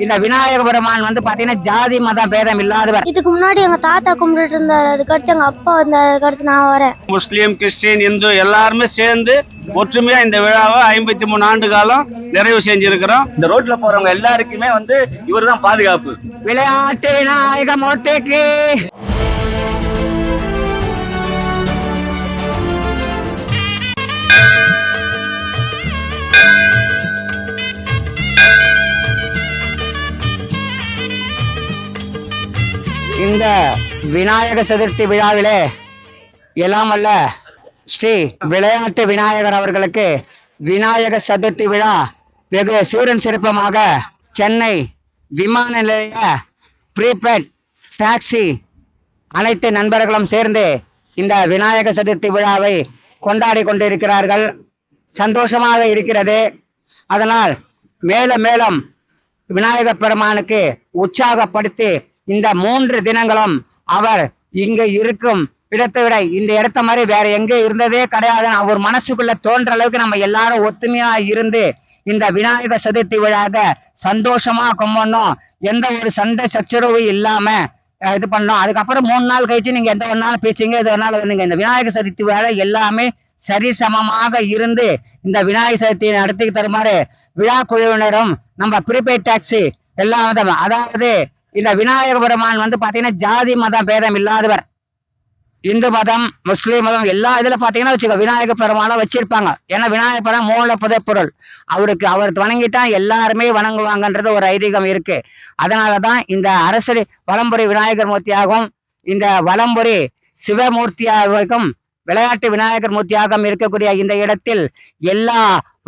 இந்த விநாயக பெருமான் வந்து பாத்தீங்கன்னா ஜாதி மத பேதம் இல்லாதவர். இதுக்கு முன்னாடி எங்க தாத்தா கும்பிட்டு இருந்தாரு, அதுக்கடுத்து எங்க அப்பா வந்த, அதுக்கடுத்து நான் வரேன். முஸ்லீம், கிறிஸ்டின், இந்து எல்லாருமே சேர்ந்து ஒற்றுமையா இந்த விழாவை 53 ஆண்டு காலம் நிறைவு செஞ்சிருக்கிறோம். இந்த ரோட்ல போறவங்க எல்லாருக்குமே வந்து இவர்தான் பாதுகாப்பு. விளையாட்டு விநாயக மூர்த்திக்கு இந்த விநாயக சதுர்த்தி விழாவிலே எல்லாம் வல்ல ஸ்ரீ விளையாட்டு விநாயகர் அவர்களுக்கு விநாயக சதுர்த்தி விழா வெகு சீரன் சிறப்பமாக சென்னை விமான நிலைய ப்ரீபெய்ட் டாக்ஸி அனைத்து நண்பர்களும் சேர்ந்து இந்த விநாயக சதுர்த்தி விழாவை கொண்டாடி கொண்டிருக்கிறார்கள். சந்தோஷமாக இருக்கிறது. அதனால் மேலும் மேலும் விநாயகர் பெருமானுக்கு உற்சாகப்படுத்தி இந்த 3 தினங்களும் அவர் இங்க இருக்கும் இடத்தை விட இந்த இடத்த மாதிரி வேற எங்க இருந்ததே கிடையாது. அவர் மனசுக்குள்ள தோன்ற அளவுக்கு நம்ம எல்லாரும் ஒத்துமையா இருந்து இந்த விநாயகர் சதுர்த்தி விழாக சந்தோஷமா கும்பிடணும். எந்த ஒரு சண்டை சச்சரவு இல்லாம இது பண்ணோம். அதுக்கப்புறம் 3 நாள் கழிச்சு நீங்க எந்த ஒன்னாலும் பேசுங்க, எது ஒன்னாலும் வந்துங்க. இந்த விநாயகர் சதுர்த்தி விழா எல்லாமே சரிசமமாக இருந்து இந்த விநாயகர் சதுர்த்தியை நடத்தி தருமாறு விழா குழுவினரும் நம்ம ப்ரீபெய்ட் டாக்ஸி எல்லாம், அதாவது இந்த விநாயக பெருமான் வந்து பாத்தீங்கன்னா ஜாதி மத பேதம் இல்லாதவர். இந்து மதம், முஸ்லீம் மதம் எல்லா இதுல பாத்தீங்கன்னா வச்சுக்கோ விநாயக பெருமானை வச்சிருப்பாங்க. ஏன்னா விநாயக பெருமான் மூல புதைப்பொருள். அவர் வணங்கிட்டா எல்லாருமே வணங்குவாங்கன்றது ஒரு ஐதீகம் இருக்கு. அதனாலதான் இந்த அரசு வலம்புரி விநாயகர் மூர்த்தியாகவும் இந்த வலம்புரி சிவமூர்த்தியாகவும் விளையாட்டு விநாயகர் மூர்த்தியாகவும் இருக்கக்கூடிய இந்த இடத்தில் எல்லா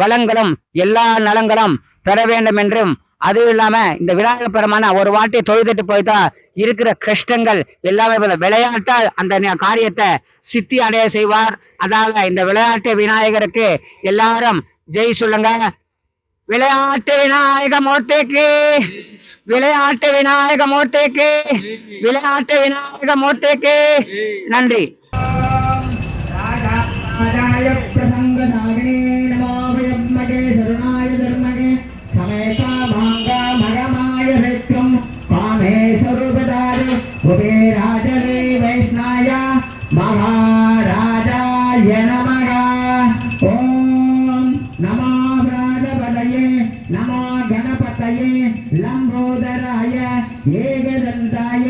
வளங்களும் எல்லா நலங்களும் பெற வேண்டும் என்றும், அதுவும் இல்லாம இந்த விநாயகர் பெருமான ஒரு வாட்டி தொழுதுட்டு போயிட்டா இருக்கிற கஷ்டங்கள் எல்லாமே விளையாட்டா அந்த காரியத்தை சித்தி அடைய செய்வார். அதாவது இந்த விளையாட்டு விநாயகருக்கு எல்லாரும் ஜெய் சொல்லுங்க. விளையாட்டு விநாயக மூர்த்திக்கு, விளையாட்டு விநாயக மூர்த்திக்கு, விளையாட்டு விநாயக மூர்த்திக்கு. நன்றி. वैष्णाय महाराजाय नमः। ओम नमो राजपदये नमो गणपतये लंबोदराय एकदंताय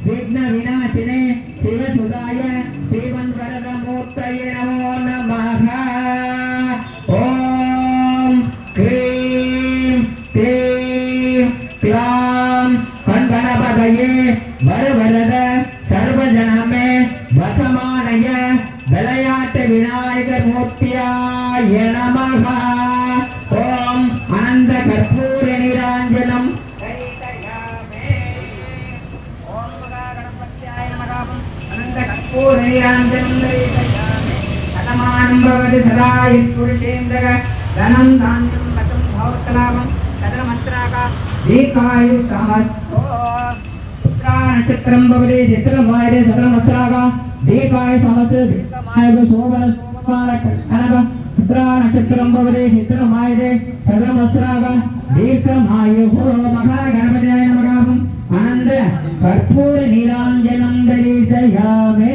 विघ्न विनाशिने शिवसुदाय श्रीमन्वरदमूर्तये नमो नमः। ओम क्लीं क्लीं क्लां गणपतये वरवरद सर्वजनमे वसमानय विளையாட்டு விநாயகர் மூர்த்தியாய நமः। ஓம் அனந்த கற்பூர நீராஞ்சனம் ஓம் மகா கணபத்யாய நமः। அனந்த கற்பூர நீராஞ்சனம் தரிசயாமி சதமானம் பவதி சதா புருஷேந்திர தனம் தானியம் கதம் பௌத்தலாமம் சதரமஸ்திராகா தீர்காயு சமஸ்தோ नक्षत्रम भवति चित्रमायते सदरमस्त्रागा दीपाय समस्त दीर्घमाय शोभन शोभमान कनक चित्रा नक्षत्रम भवति चित्रमायते सदरमस्त्रागा दीर्घमाय महा गणपतये नमः। आनंद कर्पूर नीरांजनं दरिसयामे।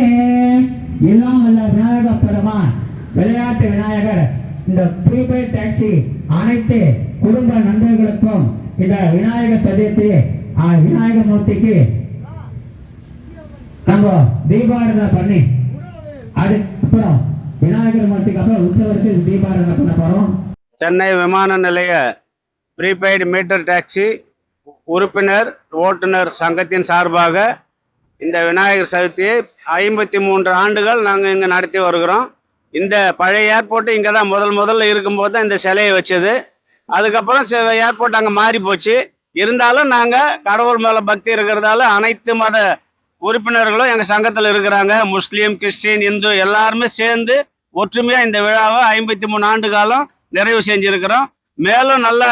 எல்லாம் வல்ல விநாயக பெருமான் விளையாட்டு விநாயகர் இந்த ப்ரீபெய்ட் டாக்ஸி அனைத்து குடும்ப நண்பர்களுக்கும் இந்த விநாயகர் சதுர்த்தி விநாயக மூர்த்திக்கு நம்ம தீபாராதனை பண்ணி அதுக்கப்புறம் விநாயகர் மூர்த்திக்கு அப்புறம் உற்சவத்துக்கு தீபாராதனை பண்ண போறோம். சென்னை விமான நிலைய ப்ரீபெய்டு மீட்டர் டாக்ஸி உறுப்பினர் ஓட்டுநர் சங்கத்தின் சார்பாக இந்த விநாயகர் சதுர்த்தியை 53 ஆண்டுகள் நாங்கள் இங்கே நடத்தி வருகிறோம். இந்த பழைய ஏர்போர்ட்டு இங்கே தான் முதல்ல இருக்கும்போது தான் இந்த சிலையை வச்சது. அதுக்கப்புறம் ஏர்போர்ட் அங்கே மாறி போச்சு. இருந்தாலும் நாங்கள் கடவுள் மேலே பக்தி இருக்கிறதால அனைத்து மத உறுப்பினர்களும் எங்கள் சங்கத்தில் இருக்கிறாங்க. முஸ்லீம், கிறிஸ்டின், இந்து எல்லாருமே சேர்ந்து ஒற்றுமையாக இந்த விழாவை 53 ஆண்டு காலம் நிறைவு செஞ்சுருக்கிறோம். மேலும் நல்ல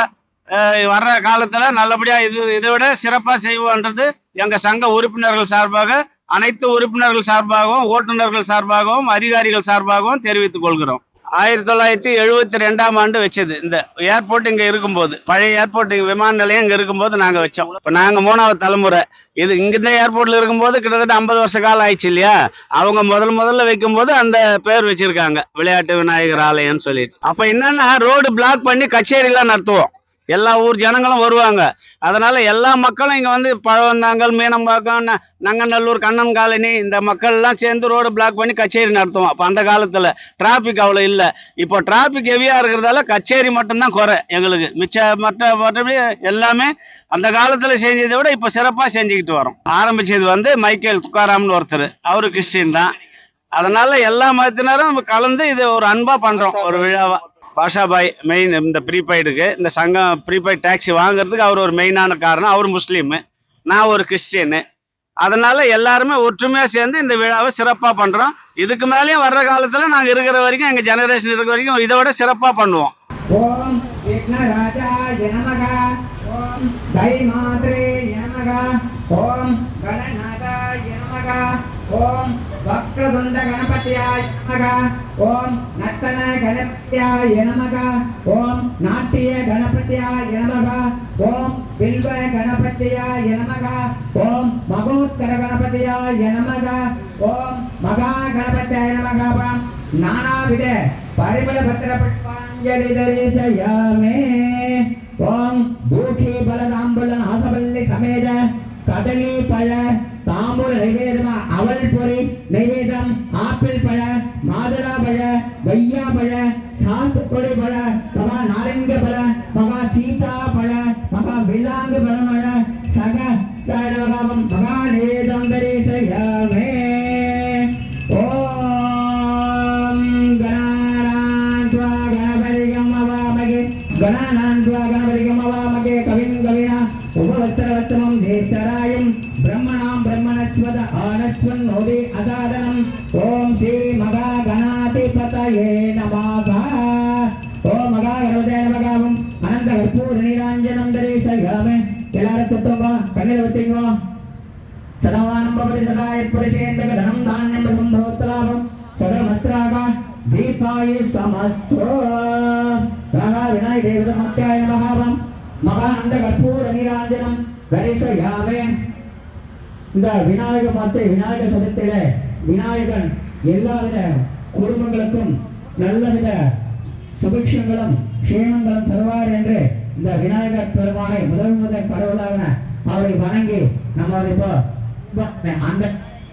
வர்ற காலத்தில் நல்லபடியாக இதை விட சிறப்பாக செய்வோன்றது எங்கள் சங்க உறுப்பினர்கள் சார்பாக, அனைத்து உறுப்பினர்கள் சார்பாகவும், ஓட்டுநர்கள் சார்பாகவும், அதிகாரிகள் சார்பாகவும் தெரிவித்துக் கொள்கிறோம். 1972ஆம் ஆண்டு வச்சது. இந்த ஏர்போர்ட் இங்க இருக்கும்போது, பழைய ஏர்போர்ட் விமான நிலையம் இங்க இருக்கும்போது நாங்க வச்சோம். இப்ப நாங்க 3வது தலைமுறை. இது இங்க இந்த ஏர்போர்ட்ல இருக்கும்போது கிட்டத்தட்ட 50 வருஷ காலம் ஆயிடுச்சு இல்லையா. அவங்க முதல்ல வைக்கும்போது அந்த பேர் வச்சிருக்காங்க, விளையாட்டு விநாயகர் ஆலயம்னு சொல்லிட்டு. அப்ப என்னன்னா ரோடு பிளாக் பண்ணி கச்சேரி எல்லாம் நடத்துவோம். எல்லா ஊர் ஜனங்களும் வருவாங்க. அதனால எல்லா மக்களும் இங்க வந்து பழவந்தாங்கல், மீனம்பாக்கம், நங்கநல்லூர், கண்ணன் காலனி இந்த மக்கள் எல்லாம் சேர்ந்து ரோடு பிளாக் பண்ணி கச்சேரி நடத்துவோம். அப்ப அந்த காலத்துல டிராபிக் அவ்வளவு இல்ல. இப்போ டிராபிக் ஹெவியா இருக்கிறதால கச்சேரி மட்டும்தான் குறை எங்களுக்கு. மற்றபடி எல்லாமே அந்த காலத்துல செஞ்சதை விட இப்ப சிறப்பா செஞ்சுக்கிட்டு வரோம். ஆரம்பிச்சது வந்து மைக்கேல் துக்காராம்னு ஒருத்தர், அவரு கிறிஸ்டின் தான். அதனால எல்லா மதத்தினரும் கலந்து இது ஒரு அன்பா பண்றோம், ஒரு விழாவா. பாஷாபாய் மெயின் இந்த ப்ரீபெய்டுக்கு, இந்த சங்கம் ப்ரீபெய்ட் டாக்ஸி வாங்குறதுக்கு அவர் ஒரு மெயினான காரணம். அவர் முஸ்லீமு, நான் ஒரு கிறிஸ்டியனு. அதனால எல்லாருமே ஒற்றுமையா சேர்ந்து இந்த விழாவை சிறப்பா பண்றோம். இதுக்கு மேலேயும் வர்ற காலத்துல நாங்க இருக்கிற வரைக்கும், எங்க ஜெனரேஷன் இருக்கிற வரைக்கும் இதை விட சிறப்பா பண்ணுவோம். ஓம் விக்னராஜாய நமக, ஓம் தைமாத்ரேய நமக, ஓம் கணநாதாய நமக, ஓம் வக்ரதுண்ட கணபதியாய நமக, ஓம் நர்த்தன கணபதியாய நமக, ஓம் நாட்டிய கணபதியாய நமக, ஓம் பில்வ கணபதியாய நமக, ஓம் மகோத்கட கணபதியாய நமக, ஓம் மகா கணபதியாய நமக. நானாவித பரிமள பத்திர புஷ்பாஞ்சலி தரிசயாமே. ஓம் பூகி பலதாம்புல நாகவல்லி சமேத கதலி பழ தாம்பூல நைவேதம், அவல் பொறி நைவேதம், ஆப்பிள் பழ, மாதுளா பழ, வையா பழ, சாத்துக்குடி பழ, மகா நாரங்க பழ, மகா சீதா பழ, மகா விலாங்கு பழமழ, சக மகா நைவேதம் தரிசயாமே. ஓம் கணானான்த்வா கணபதிகம் அவாமகே, கணானான்த்வா கணபதிகம் அவாமகே, கவிம் கவினா உபவஸ்திரவஸ்திரம் தேசராயம் பிரம்மணாம் பிரம்மணஸ்வத ஆனஸ்வன் நோதி அசாதனம். ஓம் ஸ்ரீ மகா கணாதிபதயே நமக. ஓம் மகா கணபதே நமகாவும் அனந்த கற்பூர நீராஞ்சனம் தரிசயாமே. எல்லாரும் தொட்டுங்க, கண்ணில் விட்டீங்க. சதவானம் பவதி சதாய புருஷேந்திர தனம் தானியம் சம்போத்தலாபம் சகலமஸ்திராக தீபாயு சமஸ்தோ. ராகா விநாயக தேவதமத்யாய நமகாவம் மகானந்த கற்பூர நீராஞ்சனம் தரிசயாமே. இந்த விநாயக மாத்தை விநாயக சதுர்த்தியில விநாயகன் எல்லாவித குடும்பங்களுக்கும் நல்லவித சுபிக்ஷங்களும் க்ஷேமங்களும் தருவார் என்று இந்த விநாயகர் பெருமானை முதல் கடவுளாக அவரை வணங்கி நம்ம இப்போ அந்த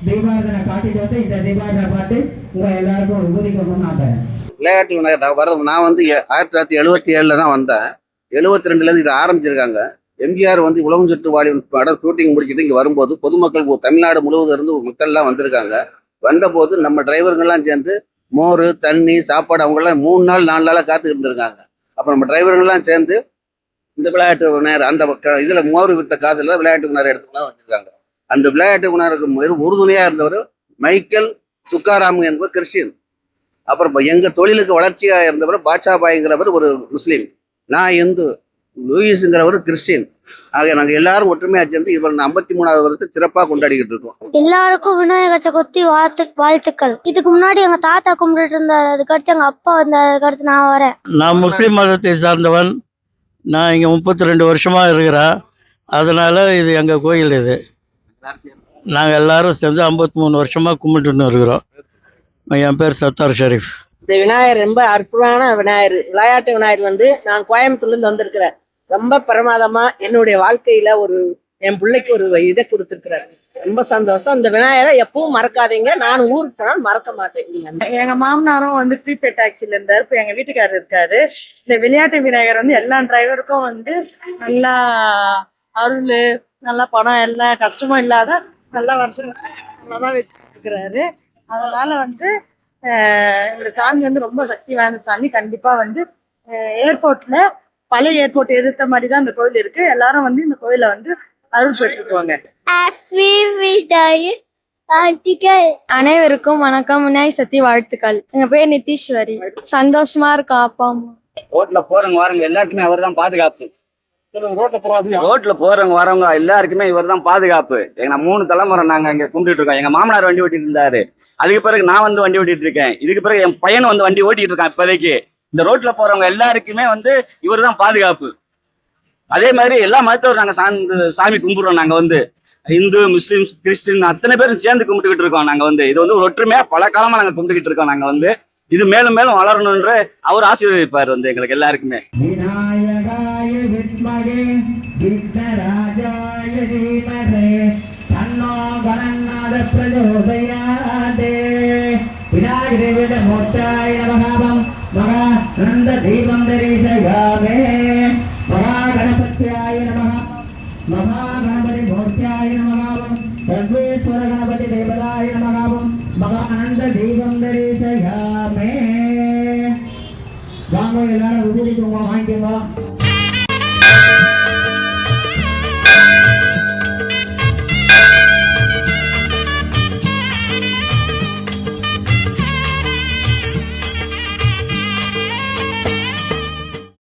தீபாவளி காட்டிட்டு வந்து இந்த தீபாவளி பாட்டு உங்க எல்லாருக்கும் உபயோகிக்கணும்னு நான் விளையாட்டு விநாயகர் வர்றது. நான் வந்து 1977 தான் வந்தேன். 72லேருந்து இதை ஆரம்பிச்சிருக்காங்க. எம்ஜிஆர் வந்து உலகம் சுற்று வாலிபன் படம் ஷூட்டிங் முடிச்சுட்டு இங்கே வரும்போது பொதுமக்கள் தமிழ்நாடு முழுவதும் இருந்து மக்கள்லாம் வந்திருக்காங்க. வந்தபோது நம்ம டிரைவர்கள்லாம் சேர்ந்து மோர், தண்ணி, சாப்பாடு அவங்கெல்லாம் 3 நாள் 4 நாளாக காத்துக்கிட்டு இருந்திருக்காங்க. அப்போ நம்ம டிரைவர்கள்லாம் சேர்ந்து இந்த விளையாட்டு விநாயகர் அந்த இதில் மோர் வித்த காசுல விளையாட்டு விநாயகர் எடுத்துக்கலாம் வச்சிருக்காங்க. அந்த விளையாட்டு விநாயகருக்கு உறுதுணையாக இருந்தவர் மைக்கேல் துக்காராம் என்பவர் கிறிஸ்டியன். அப்புறம் எங்கள் தொழிலுக்கு வளர்ச்சியாக இருந்தவர் பாட்சாபாய்ங்கிறவர் ஒரு முஸ்லீம், நான் இந்து, லூயிஸ்ங்கிறவர் கிறிஸ்டின். ஆக நாங்கள் எல்லாரும் ஒற்றுமையாக சேர்ந்து இவர் 53வது வருடத்தை சிறப்பாக கொண்டாடிக்கிட்டு இருக்கோம். எல்லாருக்கும் விநாயகர் சதுர்த்தி வாழ்த்துக்கள். இதுக்கு முன்னாடி எங்க தாத்தா கும்பிட்டு இருந்தாரு, அதுக்கடுத்து எங்க அப்பா வந்தாரு, அதுக்கடுத்து நான் வரேன். நான் முஸ்லீம் மதத்தை சார்ந்தவன். நான் இங்கே 32 வருஷமா இருக்கிறேன். அதனால இது எங்க கோயில். இது நாங்கள் எல்லாரும் சேர்ந்து 53 வருஷமா கும்பிட்டுன்னு இருக்கிறோம். என் பேர் சத்தார் ஷெரீஃப். இந்த விநாயகர் ரொம்ப அற்புதமான விநாயகர், விளையாட்டு விநாயகர் வந்து நான் கோயம்புத்தூர்லேருந்து வந்திருக்கிறேன். ரொம்ப பிரமாதமா என்னுடைய வாழ்க்கையில என் பிள்ளைக்கு ஒரு இதை கொடுத்துருக்கிறாரு. ரொம்ப சந்தோஷம். இந்த விநாயகரை எப்பவும் மறக்காதீங்க. நான் ஊருக்கு போனாலும் மறக்க மாட்டேன். எங்க மாமனாரும் வந்து ப்ரீபெய்ட் டாக்ஸில இருந்தாரு, இப்போ எங்க வீட்டுக்காரர் இருக்காரு. இந்த விளையாட்டு விநாயகர் வந்து எல்லா டிரைவருக்கும் வந்து நல்லா அருள், நல்லா பணம், எல்லா கஷ்டமும் இல்லாத நல்லா வருஷம் நல்லாதான் வச்சிருக்கிறாரு. அதனால வந்து இந்த சாமி வந்து ரொம்ப சக்தி வாய்ந்த சாமி. கண்டிப்பா வந்து ஏர்போர்ட்ல பழைய ஏர்போர்ட் எதிர்த்த மாதிரி தான் இந்த கோயில் இருக்கு. எல்லாரும் வந்து இந்த கோயில வந்து அருள் பெற்றுக்குவாங்க. அனைவருக்கும் வணக்கம், விநாயகர் சதுர்த்தி வாழ்த்துக்கள். எங்க பேர் நித்தீஸ்வரி. சந்தோஷமா இருக்கோம் அப்பா அம்மா. ரோட்ல போறவங்க வாரங்க எல்லாருக்குமே அவர் தான் பாதுகாப்பு. ரோட்ல போறவங்க வரவங்க எல்லாருக்குமே இவர் தான் பாதுகாப்பு. எங்க 3 தலைமுறை நாங்க இங்க கும்பிட்டு இருக்கோம். எங்க மாமனார் வண்டி ஓட்டிட்டு இருந்தாரு, அதுக்கு பிறகு நான் வந்து வண்டி ஓட்டிட்டு இருக்கேன், இதுக்கு பிறகு என் பையன் வந்து வண்டி ஓட்டிட்டு இருக்கான். இப்போதைக்கு இந்த ரோட்ல போறவங்க எல்லாருக்குமே வந்து இவர் தான் பாதுகாப்பு. அதே மாதிரி எல்லா மதத்தவரும் நாங்க சாமி கும்பிடுறோம். நாங்க வந்து இந்து, முஸ்லீம், கிறிஸ்டின் அத்தனை பேரும் சேர்ந்து கும்பிட்டுக்கிட்டு இருக்கோம். நாங்க வந்து இது வந்து ஒரு ஒற்றுமையா பல காலமா நாங்க கும்பிட்டுக்கிட்டு இருக்கோம். நாங்க வந்து இது மேலும் மேலும் வளரணும்ன்ற அவர் ஆசீர்வதிப்பார் வந்து எங்களுக்கு எல்லாருக்குமே. விநாயகாய வித்மகே விக்னராஜாய தீமஹே தன்னோ கணநாத பிரச்சோதயாதே. விநாயகரே விடமோட்டாய நமஹம் மகா நந்த தீபம் தரிசயாமே. மகா கணபத்யாய நமஹ மகா கணபதி மோட்சாய நமஹம் சர்வேஸ்வர கணபதி தேவதாய நமஹம் மகா அனந்த தீபம் தரிசயாமே. வாங்க எல்லாரும் உதிரி குங்குமம் வாங்கிக்கோங்க.